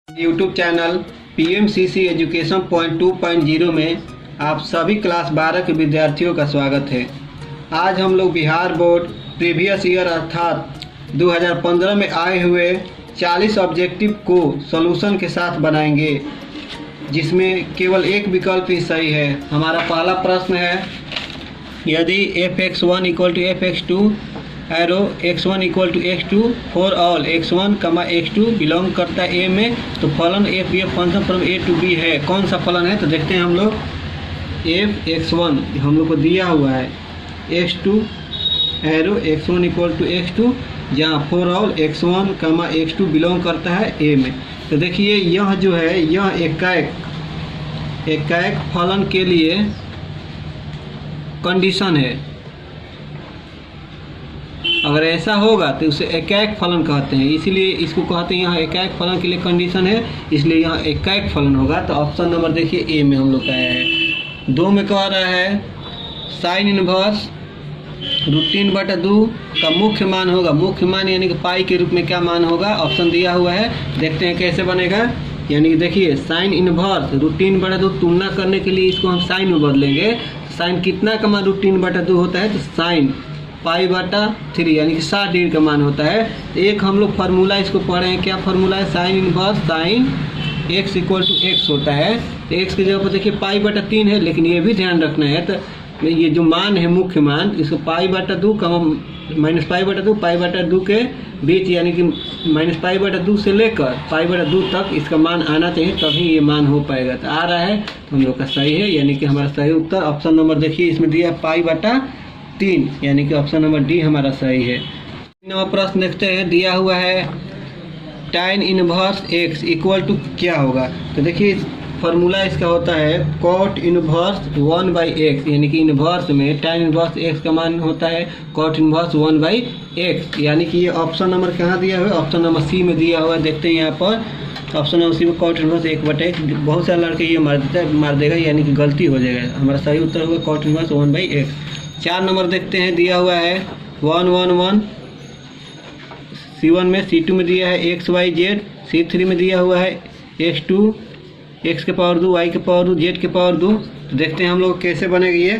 YouTube channel PMCC education point 2.0 में आप सभी क्लास 12 के विद्यार्थियों का स्वागत है। आज हम लोग बिहार बोर्ड प्रीवियस ईयर अर्थात 2015 में आए हुए 40 ऑब्जेक्टिव को सॉल्यूशन के साथ बनाएंगे, जिसमें केवल एक विकल्प ही सही है। हमारा पहला प्रश्न है, यदि f(x1) = f(x2) arrow x1 = x2 for all x1, x2 belong करता है a में, तो फलन f ये function from a to b है। कौन सा फलन है? तो देखते हैं हम लोग। f(x1) हम लोग को दिया हुआ है x2 एरो x1 = x2, जहाँ for all x1, x2 belong करता है a में। तो देखिए यह जो है यह एकाएक फलन के लिए कंडीशन है। अगर ऐसा होगा तो उसे एकाएक फलन कहते हैं, इसीलिए इसको कहते हैं यहाँ एकाएक फलन के लिए कंडीशन है, इसलिए यहाँ एकाएक फलन होगा। तो ऑप्शन नंबर देखिए ए में हम लोग का आया है। 2 में कह रहा है साइन इनवर्स √3/2 का मुख्य मान होगा। मुख्य मान यानी कि पाई के रूप में क्या मान होगा? ऑप्शन दिया हुआ है, देखते हैं कैसे बनेगा। यानी कि देखिए साइन इनवर्स √3/2 तुलना करने के लिए इसको हम साइन में बदलेंगे। साइन कितना का मान √3/2 होता है? तो साइन π/3 यानी कि 60 डिग्री का मान होता है। एक हम लोग फार्मूला इसको पढ़े हैं, क्या फार्मूला है? Sine inverse sine x = x होता है। तो x की जगह पर देखिए π/3 है, लेकिन ये भी ध्यान रखना है। तो ये जो मान है मुख्य मान, इसको π/2 -π/2 के बीच, यानी कि -π/2 से लेकर π/2 तक इसका मान आना चाहिए, तभी ये मान हो पाएगा। तो आ रहा है तो हम लोग का सही है, यानी कि हमारा सही उत्तर ऑप्शन नंबर देखिए इसमें दिया है π/3, यानी कि ऑप्शन नंबर डी हमारा सही है। नंबर प्रश्न देखते हैं, दिया हुआ है tan इनवर्स x = क्या होगा? तो देखिए फार्मूला इसका होता है cot इनवर्स 1/x, यानी कि इनवर्स में tan इनवर्स x का मान होता है cot इनवर्स 1/x, यानी कि ये ऑप्शन नंबर कहाँ दिया हुआ है? ऑप्शन नंबर सी में दिया हुआ है। देखते हैं यहाँ पर ऑप्शन नंबर सी में cot इनवर्स 1/x। बहुत सारे लड़के ये मार देगा, यानी कि गलती हो जाएगा। हमारा सही उत्तर होगा cot इनवर्स 1/x। 4 नंबर देखते हैं, दिया हुआ है 1 1 1 C1 में, C2 में दिया है x y z, C3 में दिया हुआ है x2 x के पावर 2 y के पावर 2 z के पावर 2। तो देखते हैं हम लोग कैसे बनेगा ये।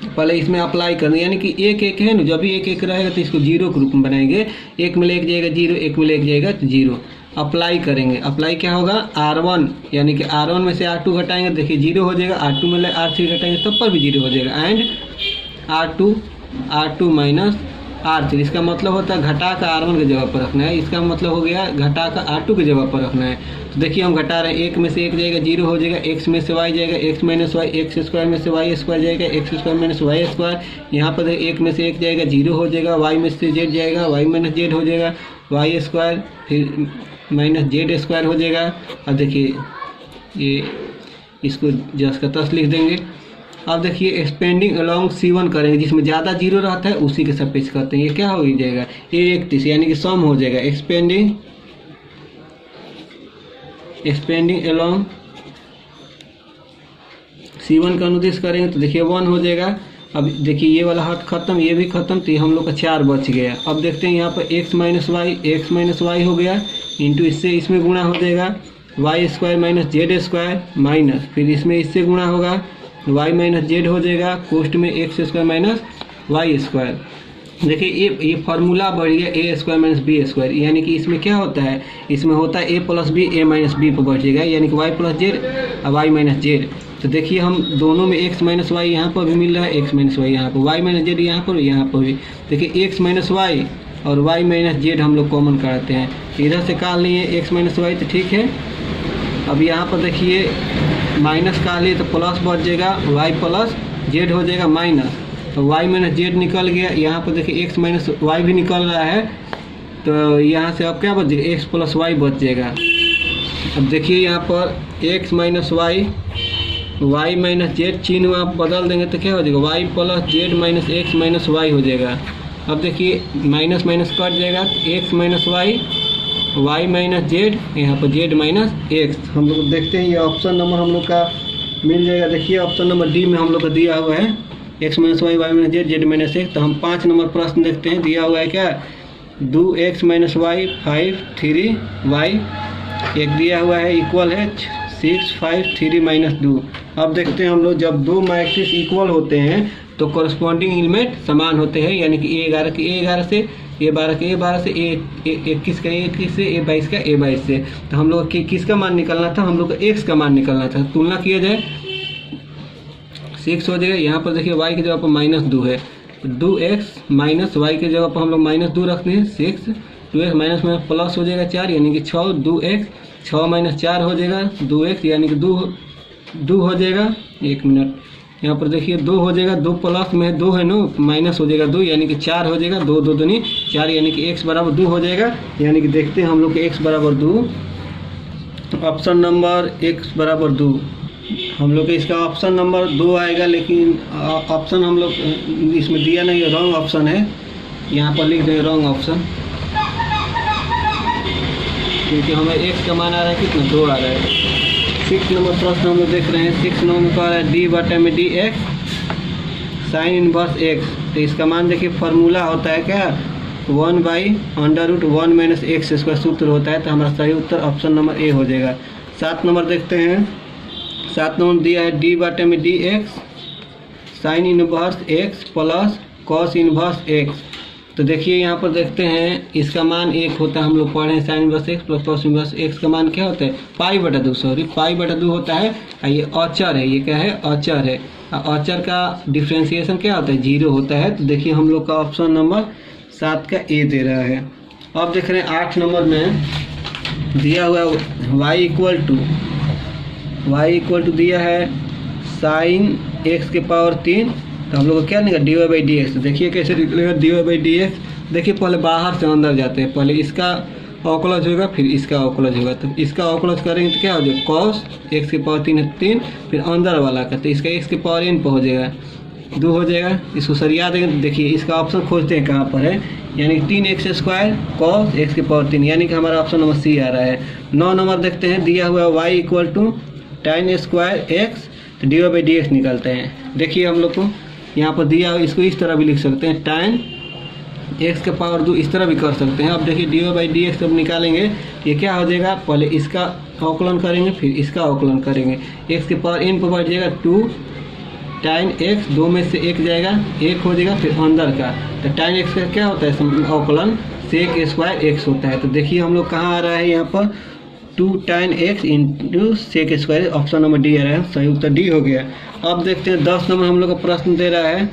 पहले इसमें अप्लाई करना, यानी कि एक एक है ना, जब भी एक एक रहेगा तो इसको जीरो के रूप में बनाएंगे। एक में लेके जाएगा जीरो, एक में लेके जाएगा तो जीरो। अप्लाई करेंगे, अप्लाई क्या होगा? R1 यानी कि R1 में से R2 घटाएंगे, देखिए जीरो हो जाएगा। R2 में R3 घटाएंगे तब पर भी जीरो हो जाएगा। एंड R2 माइनस R3, इसका मतलब होता है घटा का R1 की जगह पर रखना है। इसका मतलब हो गया घटा का R2 की जगह पर रखना है। तो देखिए हम घटा रहे हैं, एक में से एक जाएगा जीरो हो जाएगा, x में से y जाएगा, x - y, x² में से y² जाएगा, x² - y²। यहाँ पर एक में से एक जाएगा जीरो हो जाएगा, y में से z जाएगा, y - z हो जाएगा, y², फिर -z² हो जाएगा। अब देखिए ये इसको जस का तस लिख देंगे। अब देखिए एक्सपेंडिंग अलोंग C1 करेंगे, जिसमें ज़्यादा जीरो रहता है उसी के सापेक्ष करते हैं। ये क्या हो जाएगा? ये 31, यानी कि सम हो जाएगा। एक्सपेंडिंग अलोंग C1 का अनुदेश करेंगे तो देखिए 1 हो जाएगा। अब देखिए ये वाला हट खत्म, ये भी खत्म, तो हम लोग का 4 बच गया। अब देखते हैं यहाँ पर x - y हो गया, इंटू इससे इसमें गुणा हो जाएगा y² - z² माइनस, फिर इसमें इससे गुणा होगा y - z हो जाएगा, कोष्ट में x² - y²। देखिए ये फार्मूला बढ़ गया a² - b², यानी कि इसमें क्या होता है? इसमें होता है a + b, a - b पर बढ़ जाएगा, यानी कि y + z और y - z। तो देखिए हम दोनों में x - y यहाँ पर भी मिल रहा है, x - y यहाँ पर, y - z यहाँ पर भी। देखिए x - y और y - z हम लोग कॉमन कराते हैं, इधर से काल लिए x - y, तो ठीक है। अब यहाँ पर देखिए माइनस का लिए तो प्लस बच जाएगा, y + z हो जाएगा माइनस, तो y - z निकल गया। यहाँ पर देखिए x - y भी निकल रहा है, तो यहाँ से अब क्या बच जाएगा? x + y बच जाएगा। अब देखिए यहाँ पर x - y, y - z चिन्ह आप बदल देंगे तो क्या हो जाएगा? y + z - x - y हो जाएगा। अब देखिए माइनस माइनस कट जाएगा, x - y, y - z, यहाँ पर z - x। हम लोग देखते हैं ये ऑप्शन नंबर हम लोग का मिल जाएगा। देखिए ऑप्शन नंबर डी में हम लोग का दिया हुआ है x - y, y - z, z - x। तो हम 5 नंबर प्रश्न देखते हैं, दिया हुआ है क्या? 2x - y 5 3y एक दिया हुआ है इक्वल है 6 5 3 माइनस 2। अब देखते हैं हम लोग जब दो मैट्रिक्स इक्वल होते हैं तो कॉरस्पॉन्डिंग एलिमेंट समान होते हैं, यानी कि A11 के A11 से, A12 के A12 से, A21 का A21 से, A22 का A22 से। तो हम लोग किसका मान निकालना था, हम लोग को x का मान निकालना था। तुलना किया जाए 6 हो जाएगा, यहाँ पर देखिए y की जगह पर -2 है, 2x माइनस y की जगह पर हम लोग -2 रखते हैं 6, 2x माइनस में प्लस हो जाएगा 4 यानी कि 6, 2x 6 माइनस 4 हो जाएगा 2x यानी कि 2 हो जाएगा। 1 मिनट, यहाँ पर देखिए 2 हो जाएगा, 2 प्लस में 2 है नो, माइनस हो जाएगा 2 यानी कि 4 हो जाएगा, 2 2 दूनी 4 यानी कि x बराबर 2 हो जाएगा। यानी कि देखते हैं हम लोग के x बराबर 2, ऑप्शन नंबर x बराबर 2, हम लोग के इसका ऑप्शन नंबर 2 आएगा, लेकिन ऑप्शन हम लोग इसमें दिया नहीं है, रॉन्ग ऑप्शन है, यहाँ पर लिख देंगे रॉन्ग ऑप्शन, क्योंकि हमें x का मान आ रहा है कितना 2 आ रहा है। 6 नंबर प्रश्न हम लोग देख रहे हैं, 6 नंबर में कह रहा है d/dx साइन इनवर्स x। तो इसका मान देखिए फार्मूला होता है क्या 1/√1 - x² सूत्र होता है। तो हमारा सही उत्तर ऑप्शन नंबर ए हो जाएगा। 7 नंबर देखते हैं, 7 नंबर दिया है d/dx sine inverse x plus cos inverse x। तो देखिए यहाँ पर देखते हैं इसका मान 1 होता है, हम लोग पढ़े हैं sine inverse x plus cos inverse x का मान क्या होता है पाई/2 होता है। ये अचर है, ये क्या है अचर है, अचर का डिफ्रेंशिएशन क्या होता है 0 होता है। तो देखिए हम लोग का ऑप्शन नंबर 7 का ए दे रहा है। अब देख रहे हैं 8 नंबर में दिया हुआ y इक्वल टू दिया है साइन x के पावर 3। तो हम लोग को क्या निकला dy/dx। देखिए कैसे निकलेगा dy/dx। देखिए पहले बाहर से अंदर जाते हैं, पहले इसका अवकलज होगा फिर इसका अवकलज होगा। तो इसका अवकलज करेंगे तो क्या हो जाएगा कॉस x के पावर 3 है 3, फिर अंदर वाला का तो इसका x के पावर n पर हो जाएगा 2 हो जाएगा। इसको सरिया देंगे, देखिए इसका ऑप्शन खोजते हैं कहाँ पर है, यानी 3x² कॉस x के पावर 3, यानी कि हमारा ऑप्शन नंबर सी आ रहा है। 9 नंबर देखते हैं, दिया हुआ y equal to tan² x, तो dy/dx निकालते हैं। देखिए हम लोग को यहाँ पर दिया हुआ, इसको इस तरह भी लिख सकते हैं tan x के पावर 2, इस तरह भी कर सकते हैं। अब देखिए dy/dx जब निकालेंगे ये क्या हो जाएगा, पहले इसका अवकलन करेंगे फिर इसका अवकलन करेंगे, x के पावर n पर बैठ जाएगा 2 tan x, 2 में से 1 जाएगा 1 हो जाएगा, फिर अंदर का तो tan x का क्या होता है अवकलन sec² x होता है। तो देखिए हम लोग कहाँ आ रहा है यहाँ पर 2 tan x into sec², option number D आ रहा है, सही उत्तर डी हो गया। अब देखते हैं 10 नंबर हम लोग का प्रश्न दे रहा है,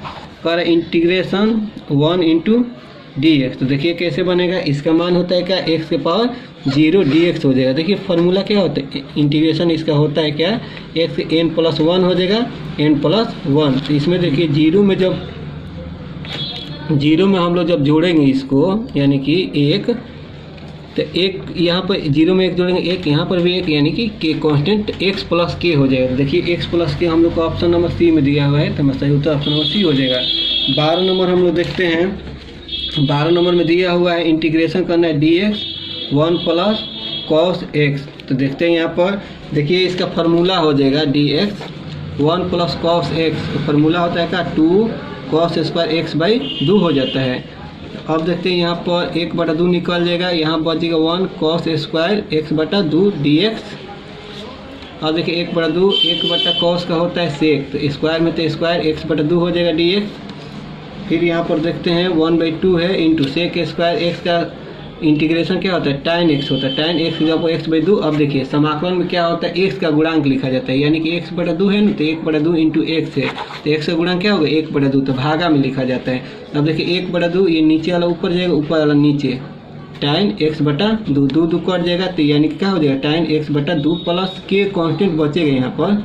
कह रहा है इंटीग्रेशन 1 इंटू dx। तो देखिए कैसे बनेगा, इसका मान होता है क्या x के पावर 0 dx हो जाएगा। देखिए फार्मूला क्या होता है इंटीग्रेशन इसका होता है क्या x n+1 हो जाएगा n+1। तो इसमें देखिए 0 में हम लोग जब जोड़ेंगे इसको, यानी कि 1, तो 1 यहाँ पर 0 में 1 जोड़ेंगे 1, यहाँ पर भी 1, यानी कि k constant x plus k हो जाएगा। देखिए x प्लस k हम लोग को ऑप्शन नंबर सी में दिया हुआ है, तो हमारा सही उत्तर ऑप्शन नंबर सी हो जाएगा। 12 नंबर हम लोग देखते हैं, 12 नंबर में दिया हुआ है इंटीग्रेशन करना है dx 1 प्लस cos x। तो देखते हैं यहाँ पर देखिए इसका फार्मूला हो जाएगा dx 1 प्लस cos x, तो फार्मूला होता है क्या 2 cos² x/2 हो जाता है। अब देखते हैं यहाँ पर 1/2 निकल जाएगा, यहाँ बचेगा 1 cos² x/2 dx। अब देखिए 1/2 1/cos का होता है sec, तो स्क्वायर में तो स्क्वायर x/2 हो जाएगा dx। फिर यहाँ पर देखते हैं 1/2 है इंटू sec² x का इंटीग्रेशन क्या होता है tan x होता है, tan x जब x/2। अब देखिए समाकलन में क्या होता है x का गुणांक लिखा जाता है, यानी कि x/2 है ना, तो 1/2 इंटू x है, तो x का गुणांक क्या होगा 1/2, तो भागा में लिखा जाता है। अब देखिए 1/2 ये नीचे वाला ऊपर जाएगा, ऊपर वाला नीचे, tan x/2 2 कट जाएगा, तो यानी कि क्या हो जाएगा tan x/2 plus k constant बचेगा, यहाँ पर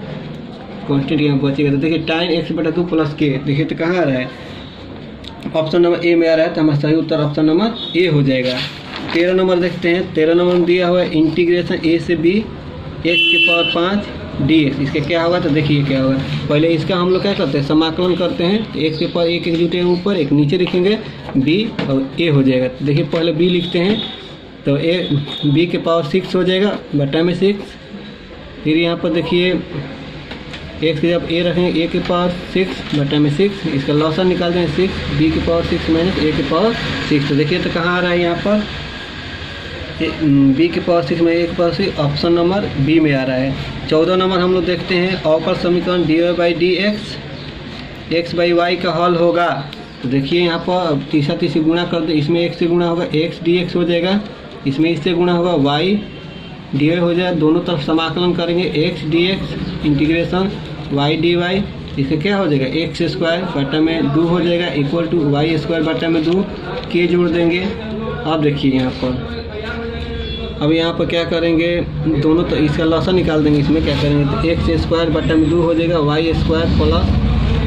कॉन्स्टेंट यहाँ बचेगा। तो देखिए tan x/2 प्लस k, देखिए तो कहाँ आ रहा है ऑप्शन नंबर ए में आ रहा है, तो हमारा सही उत्तर ऑप्शन नंबर ए हो जाएगा। 13 नंबर देखते हैं, 13 नंबर में दिया हुआ है इंटीग्रेशन a से b x के पावर 5 dx। इसका क्या होगा, तो देखिए क्या होगा, पहले इसका हम लोग क्या करते हैं समाकलन करते हैं, तो x के पावर 1 जुटेगा ऊपर, एक नीचे लिखेंगे b और a हो जाएगा। तो देखिए पहले b लिखते हैं, तो b के पावर 6 हो जाएगा बटा में 6। फिर यहाँ पर देखिए x के जब a रखेंगे a के पावर 6 बटा में 6, इसका लॉसन निकालते हैं 6, b के पावर 6 माइनस a के पावर 6। तो देखिए तो कहाँ आ रहा है यहाँ पर बी के पावर 6 में ए के पावर 6 ऑप्शन नंबर बी में आ रहा है। 14 नंबर हम लोग देखते हैं अवकल समीकरण dy by D X by Y का हल होगा। तो देखिए यहाँ पर तीसरा गुणा कर दे, इसमें x से गुणा होगा x dx हो जाएगा, इसमें इससे गुणा होगा y dy हो जाएगा, दोनों तरफ समाकलन करेंगे x dx integration y dy, इसका क्या हो जाएगा एक्स स्क्वायर बटा में 2 हो जाएगा इक्वल टू वाई स्क्वायर बटा में 2 के जोड़ देंगे। अब देखिए यहाँ पर, अब यहाँ पर क्या करेंगे दोनों तो इसका लॉसा निकाल देंगे, इसमें क्या करेंगे तो एक्स स्क्वायर बटा में 2 हो जाएगा, वाई स्क्वायर प्लस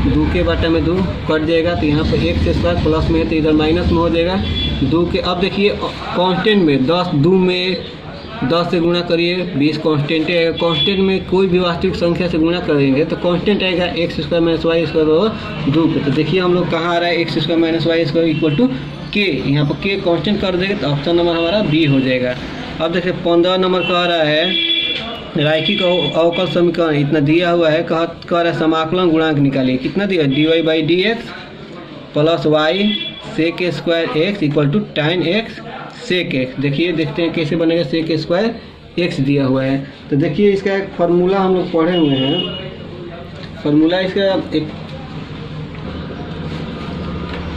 2 के बटा में 2 कट जाएगा, तो यहाँ पर एक्स स्क्वायर प्लस में है तो इधर माइनस में हो जाएगा 2 के। अब देखिए कांस्टेंट में 2 में 10 से गुणा करिए 20 कांस्टेंट है, कांस्टेंट में कोई भी वास्तविक संख्या से गुणा करेंगे तो कांस्टेंट आएगा X square minus Y square और 2 के। तो देखिए हम लोग कहाँ आ रहा है X square minus Y square equal to K, यहाँ पर के कांस्टेंट कर देंगे तो ऑप्शन नंबर हमारा बी हो जाएगा। अब देखिए 15 नंबर कह रहा है रैखिक अवकल समीकरण इतना दिया हुआ है, कह रहा है समाकलन गुणांक निकालिए, कितना दिया D Y by D X plus Y sec square X equal to tan X sec X. देखिए देखते हैं कैसे बनेगा, सेक स्क्वायर एक्स दिया हुआ है। तो देखिए इसका एक फार्मूला हम लोग पढ़े हुए हैं, फार्मूला इसका एक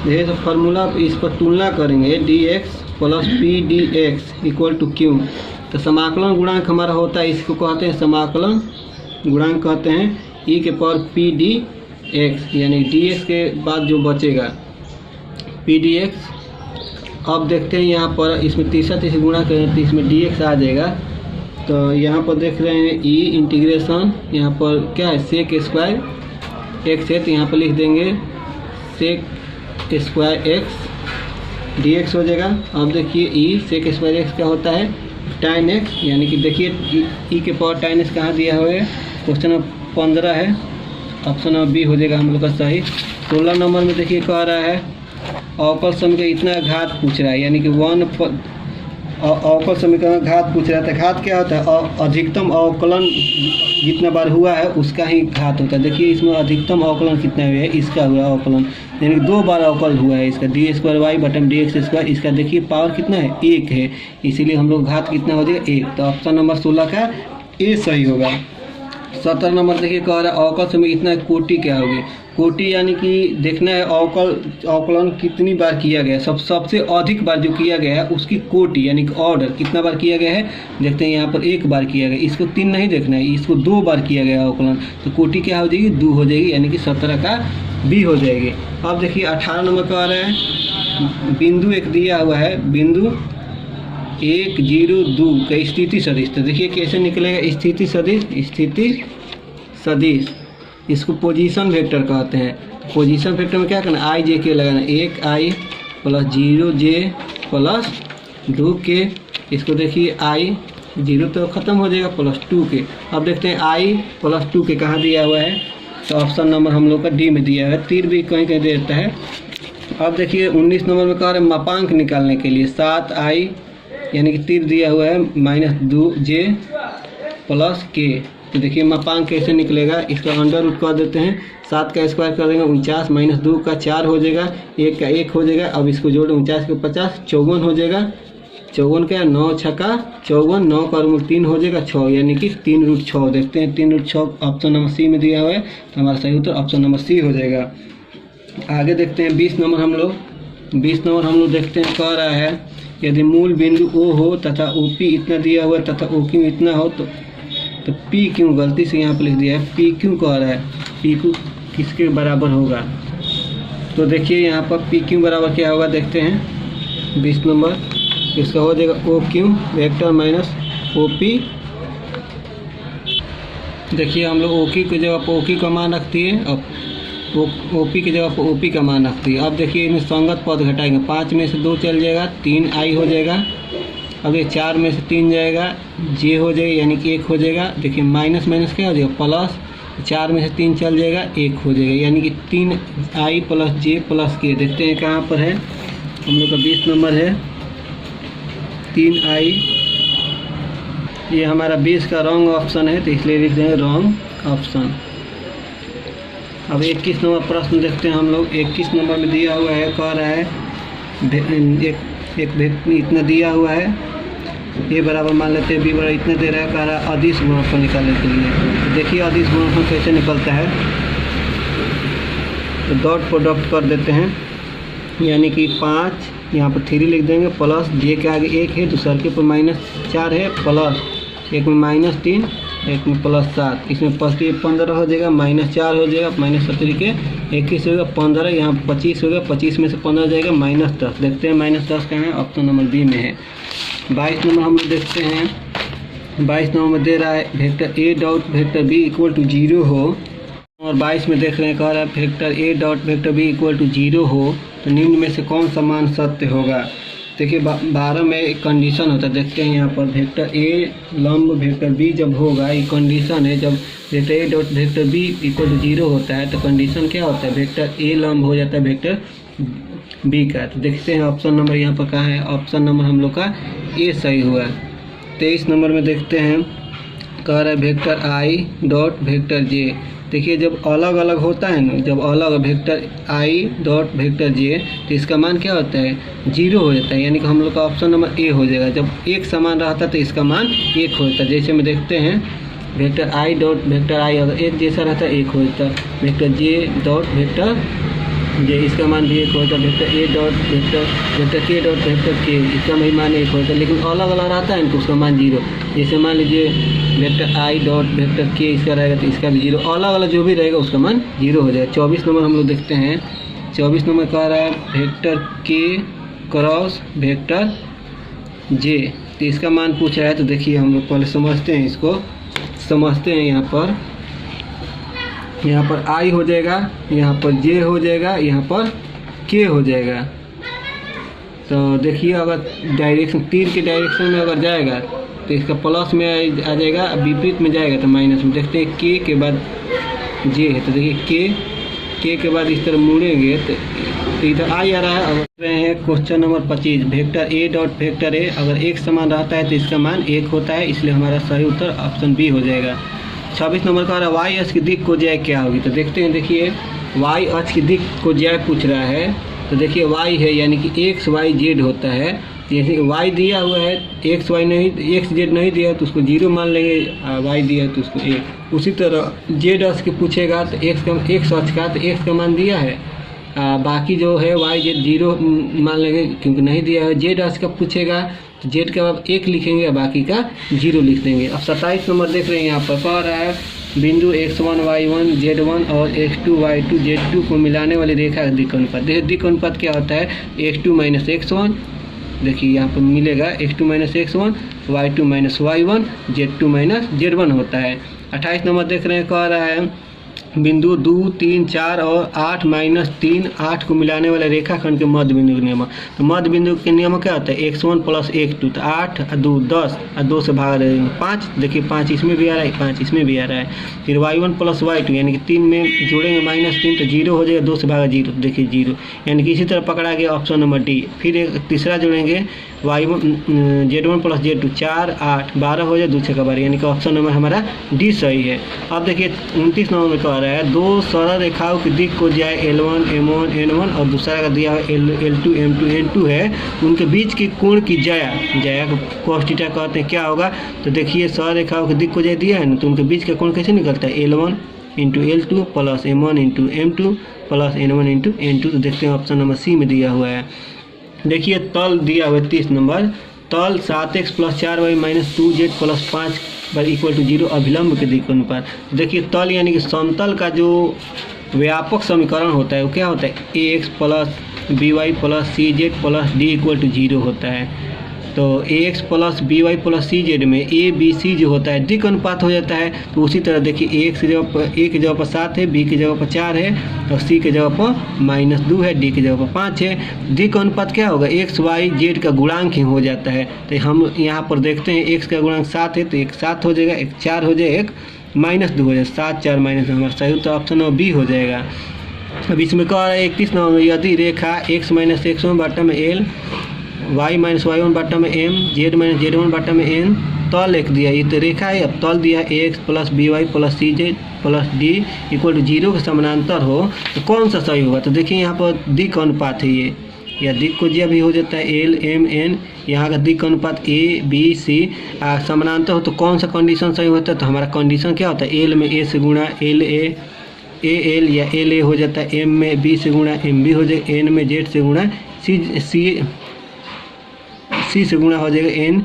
ये तो फार्मूला इस पर तुलना करेंगे D X plus P D X equal to Q. तो समाकलन गुणांक हमारा होता है, इसको कहते हैं समाकलन गुणांक कहते हैं ई के पावर पी डी एक्स, यानी डी एक्स के बाद जो बचेगा पी डी एक्स। अब देखते हैं यहाँ पर इसमें तीसरा गुणा करें तो इसमें डी एक्स आ जाएगा। तो यहाँ पर देख रहे हैं ई इंटीग्रेशन, यहाँ पर क्या है सेक स्क्वायर एक्स है तो यहाँ पर लिख देंगे sec square X D X हो जाएगा। अब देखिए ई सेक स्क्वायर एक्स क्या होता है टाइन एक्स, यानी कि देखिए ई के पावर टाइन एक्स कहाँ दिया हुआ है, क्वेश्चन नंबर 15 है, ऑप्शन नंबर बी हो जाएगा हम लोग का सही। 16 नंबर में देखिए कह रहा है अवकल समीकरण इतना घात पूछ रहा है, यानी कि अवकल समीकरण घात पूछ रहा था। घात क्या होता है अधिकतम अवकलन जितना बार हुआ है उसका ही घात होता है। देखिए इसमें अधिकतम अवकलन कितना हुआ है, इसका हुआ अवकलन, यानी कि 2 बार अवकल हुआ है इसका डी स्क्वायर वाई बटन डी एक्स स्क्वायर, इसका देखिए पावर कितना है 1 है, इसीलिए हम लोग घात कितना हो जाएगा 1। तो ऑप्शन नंबर 16 का ए सही होगा। 17 नंबर देखिए कह रहा है अवकल समीकरण इतना कोटि क्या होगी, कोटि यानी कि देखना है अवकलन कितनी बार किया गया है, सबसे अधिक बार जो किया गया है उसकी कोटि यानी कि ऑर्डर कितना बार किया गया है। देखते हैं यहाँ पर 1 बार किया गया, इसको 3 नहीं देखना है, इसको 2 बार किया गया अवकलन, तो कोटि क्या हो जाएगी 2 हो जाएगी, यानी कि 17 का बी हो जाएगी। अब देखिए 18 नंबर कह रहा है बिंदु एक दिया हुआ है, बिंदु 1 0 2 का स्थिति सदिश। तो देखिए कैसे निकलेगा स्थिति सदिश, इसको पोजीशन वेक्टर कहते हैं। पोजीशन वेक्टर में क्या करना आई जे के लगाना, 1 आई प्लस 0 जे प्लस 2 के, इसको देखिए आई 0 तो ख़त्म हो जाएगा प्लस 2 के। अब देखते हैं आई प्लस 2 के कहाँ दिया हुआ है, तो ऑप्शन नंबर हम लोग का डी में दिया हुआ है, तीर भी कहीं कहीं देता है। अब देखिए 19 नंबर में कह रहे हैं मापांक निकालने के लिए 7 आई यानी कि तीर दिया हुआ है -2 जे प्लस के। तो देखिए मापांक कैसे निकलेगा, इसका अंडर रूट कर देते हैं, 7 का स्क्वायर कर देंगे 49 -2 का 4 हो जाएगा, 1 का 1 हो जाएगा। अब इसको जोड़ 49 के 50 54 हो जाएगा, 54 का 9 छक्का 54, 9 का रूट 3 हो जाएगा 6, यानी कि 3 रूट 6। देखते हैं 3 रूट 6 ऑप्शन नंबर सी में दिया हुआ है, तो हमारा सही उत्तर ऑप्शन नंबर सी हो जाएगा। आगे देखते हैं 20 नंबर हम लोग देखते हैं कह रहा है यदि मूल बिंदु ओ हो तथा ओ पी इतना दिया हुआ तथा ओ क्यू इतना हो तो पी क्यों गलती से यहाँ पर लिख दिया है, पी क्यों कह रहा है, पी क्यू किसके बराबर होगा। तो देखिए यहाँ पर पी क्यू बराबर क्या होगा, देखते हैं 20 नंबर, इसका हो जाएगा O Q vector minus O P. देखिए हम लोग ओ क्यू की जगह पर ओ क्यू का मान रखती है और ओ पी की जगह पर ओ पी का मान रखती है। अब देखिए इनमें संगत पद घटाएंगे, 5 में से 2 चल जाएगा 3 आई हो जाएगा। अब ये 4 में से 3 जाएगा जे हो जाएगा, यानी कि 1 हो जाएगा। देखिए माइनस माइनस क्या हो जाएगा प्लस, 4 में से 3 चल जाएगा 1 हो जाएगा, यानी कि 3 आई प्लस जे प्लस के। देखते हैं कहाँ पर है, हम लोग का 20 नंबर है 3 आई, ये हमारा 20 का रॉन्ग ऑप्शन है तो इसलिए लिख देंगे रॉन्ग ऑप्शन। अब 21 नंबर प्रश्न देखते हैं हम लोग। 21 नंबर में दिया हुआ है, कह रहा है एक इतना दिया हुआ है ए बराबर मान लेते हैं बी बराबर इतने दे रहा है, कह रहा है अदिश गुणनफल निकालने के लिए। तो देखिए अदिश गुणनफल कैसे निकलता है, तो डॉट प्रोडक्ट कर देते हैं, यानी कि 5 यहाँ पर 3 लिख देंगे, प्लस जे के आगे 1 है, दूसरे के पर -4 है, प्लस एक में -3, एक में +7, इसमें 15 हो जाएगा, -4 हो जाएगा, -17 के 21 होगा, 15 यहाँ 25 होगा, 25 में से 15 जाएगा, -10। देखते हैं -10 कहाँ है, ऑप्शन नंबर बी में है। 22 नंबर हम लोग देखते हैं, 22 नंबर में दे रहा है vector A dot vector B equal to 0 हो, और 22 में देख रहे हैं कह रहा है vector A dot vector B equal to 0 हो, तो निम्न में से कौन सा मान सत्य होगा। देखिए 12 में एक कंडीशन होता है, देखते हैं यहाँ पर वेक्टर ए लंब वेक्टर बी जब होगा, ये कंडीशन है, जब vector A dot vector B equal to 0 होता है तो कंडीशन क्या होता है, वेक्टर ए लंब हो जाता है वेक्टर बी का। तो देखते हैं ऑप्शन नंबर यहाँ पर कहाँ है, ऑप्शन नंबर हम लोग का ए सही हुआ। 23 नंबर में देखते हैं कह रहा है वेक्टर आई डॉट वेक्टर जे। देखिए जब अलग अलग होता है ना, जब अलग वेक्टर आई डॉट वेक्टर जे, तो इसका मान क्या होता है, 0 हो जाता है, यानी कि हम लोग का ऑप्शन नंबर ए हो जाएगा। जब एक समान रहता है तो इसका मान 1 होता है। जैसे में देखते हैं वेक्टर आई डॉट वेक्टर आई अगर एक जैसा रहता है 1 हो जाता है, वेक्टर जे डॉट वेक्टर जे इसका मान भी 1 होता है, वेक्टर ए डॉट वेक्टर के डॉट वेक्टर के इसका भी मान 1 होता है, लेकिन अलग अलग रहता है तो उसका मान 0। जैसे मान लीजिए वेक्टर आई डॉट वेक्टर के इसका रहेगा तो इसका भी 0, अलग अलग जो भी रहेगा उसका मान 0 हो जाएगा। 24 नंबर हम लोग देखते हैं, 24 नंबर कह रहा है वेक्टर के क्रॉस वेक्टर जे, तो इसका मान पूछ रहा है। तो देखिए हम लोग पहले समझते हैं, इसको समझते हैं। यहाँ पर आई हो जाएगा, यहाँ पर जे हो जाएगा, यहाँ पर के हो जाएगा। तो देखिए अगर डायरेक्शन तीर के डायरेक्शन में अगर जाएगा तो इसका प्लस में आ जाएगा, विपरीत में जाएगा तो माइनस में। देखते हैं के बाद जे है, तो देखिए के के बाद इस तरह मुड़ेंगे तो इधर आई आ रहा है। अब रहे हैं question number 25, vector A dot vector A अगर एक समान रहता है तो इसका मान 1 होता है, इसलिए हमारा सही उत्तर ऑप्शन बी हो जाएगा। 26 नंबर का रहा वाई अक्ष की दिक् को ज्या क्या होगी, तो देखते हैं। देखिए वाई अक्ष की दिक् को ज्या पूछ रहा है, तो देखिए वाई है यानी कि एक्स वाई जेड होता है। जैसे वाई दिया हुआ है, एक्स वाई नहीं, एक्स जेड नहीं दिया तो उसको 0 मान लेंगे, वाई दिया है तो उसको 1। उसी तरह जेड अक्ष के पूछेगा तो एक्स अक्ष का तो एक्स का मान दिया है, बाकी जो है वाई जेड 0 मान लेंगे क्योंकि नहीं दिया है। जेड अक्ष का पूछेगा तो जेड का अब 1 लिखेंगे और बाकी का 0 लिख देंगे। अब 27 नंबर देख रहे हैं, यहाँ पर कह रहा है बिंदु x1 y1 z1 और x2 y2 z2 को मिलाने वाली रेखा का दिक् अनुपात। देखिए दिक् अनुपात क्या होता है, x2 माइनस x1, देखिए यहाँ पर मिलेगा x2 minus x1, y2 minus y1, z2 minus z1 होता है। 28 नंबर देख रहे हैं, कह रहा है बिंदु 2, 3, 4 और 8 माइनस 3, 8 को मिलाने वाले रेखाखंड के मध्य बिंदु के नियम। तो मध्य बिंदु के नियम क्या होता है, x1 प्लस x2, तो 8 और 2 10 और 2 से भाग रहे हैं 5। देखिए 5 इसमें भी आ रहा है, 5 इसमें भी आ रहा है। फिर y1 प्लस y2 यानी कि 3 में जोड़ेंगे -3 तो 0 हो जाएगा, 2 से भागा 0, देखिए 0, यानी कि इसी तरह पकड़ा गया ऑप्शन नंबर डी। फिर एक तीसरा जोड़ेंगे y1 z1 प्लस z2 4 8 12 हो जाए, 2 6 का 12, यानी कि ऑप्शन नंबर हमारा डी सही है। अब देखिए 29 नंबर में कह रहा है दो सरल रेखाओं की दिक् को जाए L1 M1 N1 और दूसरा का दिया है L2 M2 N2 है, उनके बीच के कोण की जाया को cos थीटा कहते हैं। क्या होगा, तो देखिए सरल रेखाओं की दिक् को जाए दिया है ना, तो उनके बीच का कोण कैसे निकलता है, L1 into L2 plus M1 into M2 plus N1 into N2। तो देखते हैं ऑप्शन नंबर सी में दिया हुआ है। देखिए तल दिया हुआ है 30 नंबर, तल 7x plus 4y minus 2z plus 5 पर इक्वल टू 0 अभिलंब के दिक् अनुपात। देखिए तल यानी कि समतल का जो व्यापक समीकरण होता है वो क्या होता है, ax plus by plus cz plus d equal to 0 होता है। तो ax plus by plus cz में a b c जो होता है दिक् अनुपात हो जाता है। तो उसी तरह देखिए a की जगह पर 7 है, b की जगह पर 4 है और c की जगह पर -2 है, d की जगह पर 5 है। दिक् अनुपात क्या होगा, x y z का गुणांक ही हो जाता है। तो हम यहाँ पर देखते हैं x का गुणांक 7 है तो एक 7 हो जाएगा, एक 4 हो जाएगा, एक -2 हो जाएगा, 7 4 माइनस हमारा सही उत्तर ऑप्शन नंबर बी हो जाएगा। अब इसमें कह रहा है 31 नंबर में यदि रेखा x माइनस x1 बटा में l, y माइनस y1 बटा में m, z माइनस z1 बटा में n, तल एक दिया, ये तो रेखा है। अब तल दिया x plus by plus cz plus d equal to 0 के समानांतर हो तो कौन सा सही होगा, तो देखिए यहाँ पर दिक् अनुपात है, ये या दिक् कोज्या भी हो जाता है एल एम एन। यहाँ का दिक् अनुपात ए बी सी समानांतर हो तो कौन सा कंडीशन सही होता है, तो हमारा कंडीशन क्या होता है, एल में ए से गुणा एल ए एल या एल ए हो जाता है, एम में बी से गुणा एम बी हो जाएगा, एन में जेड से गुणा सी से गुणा हो जाएगा, एन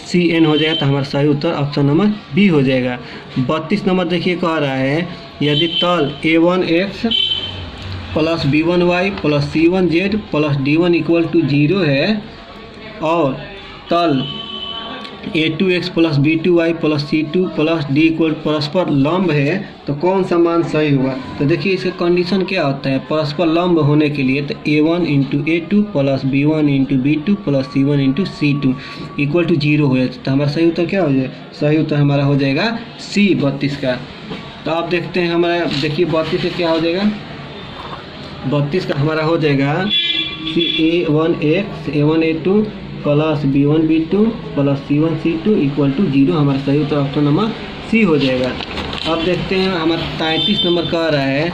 सी एन हो जाएगा। तो हमारा सही उत्तर ऑप्शन नंबर बी हो जाएगा। 32 नंबर देखिए कह रहा है यदि तल a1x plus b1y plus c1z plus d1 equal to 0 है और तल a2x plus b2y plus c2 plus d equal परस्पर लंब है तो कौन सा मान सही होगा। तो देखिए इसका कंडीशन क्या होता है, परस्पर लंब होने के लिए तो a1 into a2 plus b1 into b2 plus c1 into c2 equal to 0 हो जाता है। तो हमारा सही उत्तर क्या हो जाएगा, सही उत्तर हमारा हो जाएगा सी 32 का। तो आप देखते हैं हमारा, देखिए 32 से क्या हो जाएगा, 32 का हमारा हो जाएगा a1x a1a2 plus b1 b2 plus c1 c2 equal to 0। हमारा सही उत्तर ऑप्शन नंबर सी हो जाएगा। अब देखते हैं हमारा 33 नंबर कह रहा है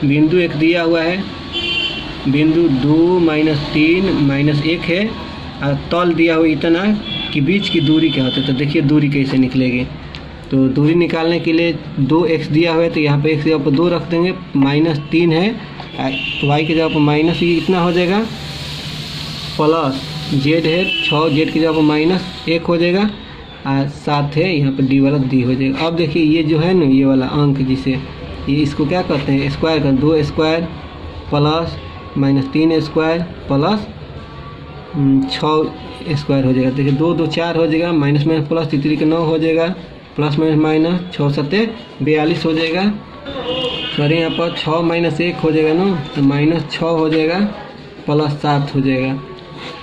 बिंदु एक दिया हुआ है, बिंदु 2 -3 -1 है और तल दिया हुआ इतना कि बीच की दूरी क्या होती है। तो देखिए दूरी कैसे निकलेगी, तो दूरी निकालने के लिए 2x दिया हुआ है तो यहाँ पे x की जगह पर 2 रख देंगे, -3 है, y की जगह पर माइनस ये इतना हो जाएगा, प्लस z है 6, z की जगह पर -1 हो जाएगा और 7 है यहाँ पर d वाला d हो जाएगा। अब देखिए ये जो है ना ये वाला अंक जिसे ये इसको क्या करते हैं स्क्वायर कर, 2 square plus -3 square plus 6 square हो जाएगा। देखिए 2 2 4 हो जाएगा, माइनस माइनस प्लस 3 के 9 हो जाएगा, प्लस माइनस 6 7 42 हो जाएगा। सॉरी यहाँ पर 6 -1 हो जाएगा ना तो -6 हो जाएगा प्लस 7 हो जाएगा।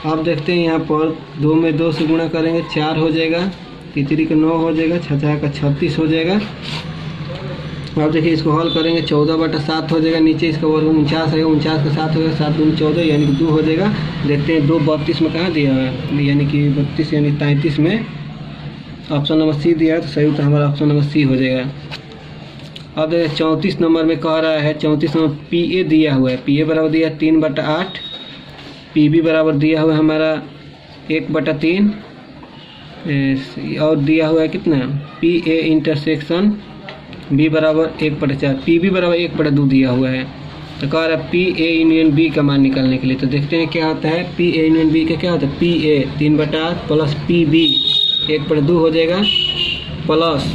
अब देखते हैं यहाँ पर 2 में 2 से गुणा करेंगे 4 हो जाएगा, 3 के 9 हो जाएगा, 6 का 36 हो जाएगा। अब देखिए इसको हल करेंगे 14/7 हो जाएगा, नीचे इसका वर्ग 49 है, 49 का 7 हो जाएगा, 7 दूनी 14 यानी कि 2 हो जाएगा। देखते हैं 2 32 में कहाँ दिया है, यानी कि 32 यानी 33 में ऑप्शन नंबर सी दिया है तो सही उत्तर हमारा ऑप्शन नंबर सी हो जाएगा। अब देखिए 34 नंबर में कह रहा है, 34 नंबर पी ए दिया हुआ है, पी ए बराबर दिया 3/8, पी बी बराबर दिया हुआ है हमारा 1/3 और दिया हुआ है कितना पी ए इंटरसेक्शन बी बराबर 1/4, पी बी बराबर 1/2 दिया हुआ है। तो कह रहा है पी ए यूनियन बी का मान निकालने के लिए। तो देखते हैं क्या होता है, पी ए यूनियन बी का क्या होता है, P A 3/8 plus P B 1/2 हो जाएगा, प्लस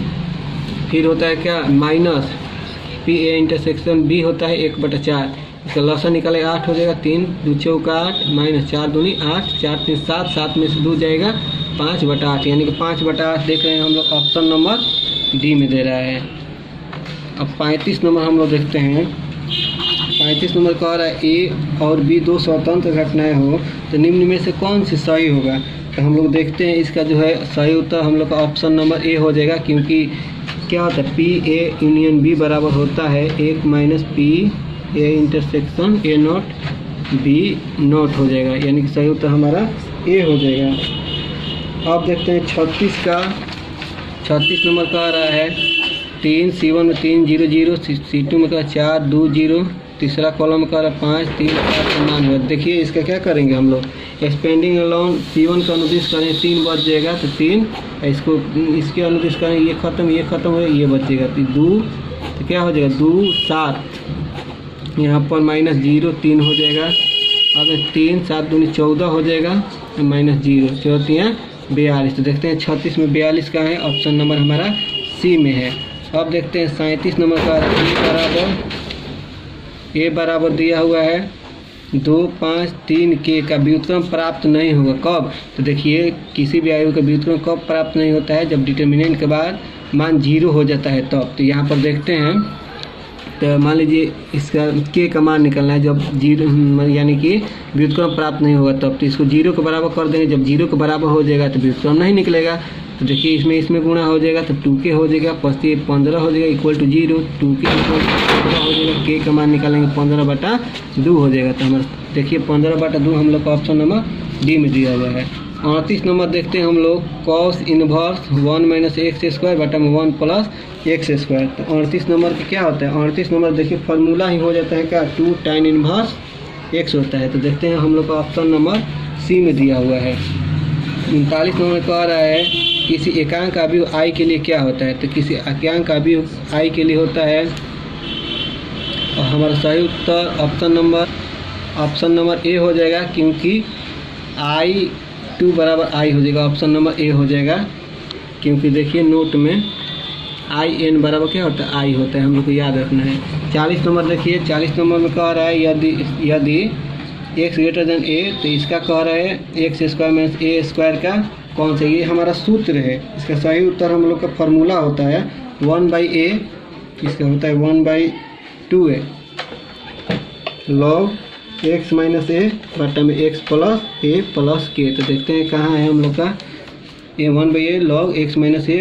फिर होता है क्या minus P A intersection B होता है 1/4, इसका लसन निकाले 8 हो जाएगा, 3 2 चौका 8 माइनस 4 दूनी 8 4 3 7, 7 में से 2 जाएगा 5/8 यानी कि 5/8 देख रहे हैं हम लोग ऑप्शन नंबर डी में दे रहा है। अब 35 नंबर हम लोग देखते हैं, 35 नंबर कह रहा है ए और बी 2 स्वतंत्र घटनाएं हो तो निम्न में से कौन सी सही होगा। तो हम लोग देखते हैं इसका जो है सही उत्तर हम लोग का ऑप्शन नंबर ए हो जाएगा, क्योंकि क्या होता है पी ए यूनियन बी बराबर होता है 1 minus P A intersection A not B not हो जाएगा, यानी कि सही उत्तर हमारा ए हो जाएगा। अब देखते हैं 36 नंबर कह रहा है 3 C1 में 3 0 0, C2 में कह 4 2 0, तीसरा कॉलम में कह रहा है 5 3 4 समान हुआ। देखिए इसका क्या करेंगे हम लोग, एक्सपेंडिंग अलोन C1 का अनुदिश करें 3 बच जाएगा तो 3, इसको इसके अनुदिश करें ये खत्म हो ये बचेगा तो 2, तो क्या हो जाएगा 2 7, यहाँ पर -0 3 हो जाएगा। अब 3 7 दूनी 14 हो जाएगा, -0 14 42। तो देखते हैं 36 में 42 का है, ऑप्शन नंबर हमारा सी में है। अब देखते हैं 37 नंबर का ए बराबर दिया हुआ है 2 5 3 के का व्युत्क्रम प्राप्त नहीं होगा कब। तो देखिए किसी भी आयु का व्युत्क्रम कब प्राप्त नहीं होता है, जब डिटर्मिनेंट के बाद मान 0 हो जाता है तब। तो यहाँ पर देखते हैं, तो मान लीजिए इसका के का मान निकलना है जब 0 यानी कि व्युत्क्रम प्राप्त नहीं होगा तब। तो इसको 0 के बराबर कर देंगे, जब 0 के बराबर हो जाएगा तो व्युत्क्रम नहीं निकलेगा। तो देखिए इसमें गुणा हो जाएगा तो 2 के हो जाएगा, 5 15 हो जाएगा इक्वल टू 0, 2 के इक्वल टू 15 हो जाएगा, के का मान निकालेंगे 15/2 हो जाएगा। तो हमारा देखिए 15/2 हम लोग का ऑप्शन नंबर डी में दिया हुआ है। 38 नंबर देखते हैं हम लोग, कॉस इनवर्स 1 - x² बटा 1 + x²। तो 38 नंबर का क्या होता है, 38 नंबर देखिए फार्मूला ही हो जाता है क्या 2 tan इनवर्स x होता है। तो देखते हैं हम लोग का ऑप्शन नंबर सी में दिया हुआ है। 39 नंबर कह रहा है किसी एकांक अवयव i के लिए क्या होता है। तो किसी एकांक अवयव i के लिए होता है, और हमारा सही उत्तर ऑप्शन नंबर ए हो जाएगा, क्योंकि i2 बराबर i हो जाएगा। ऑप्शन नंबर ए हो जाएगा, क्योंकि देखिए नोट में in बराबर क्या होता है, i होता है, हम लोग को याद रखना है। 40 नंबर देखिए, 40 नंबर में कह रहा है यदि x ग्रेटर देन a, तो इसका कह रहा है x square minus a square का कौन सा, ये हमारा सूत्र है। इसका सही उत्तर हम लोग का फॉर्मूला होता है 1/a, इसका होता है 1/2a log x minus a बटा में x plus a plus k। तो देखते हैं कहाँ है हम लोग का, ये 1/a log x minus a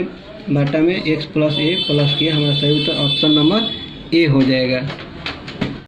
बटा में x plus a plus k। हमारा सही उत्तर ऑप्शन नंबर ए हो जाएगा।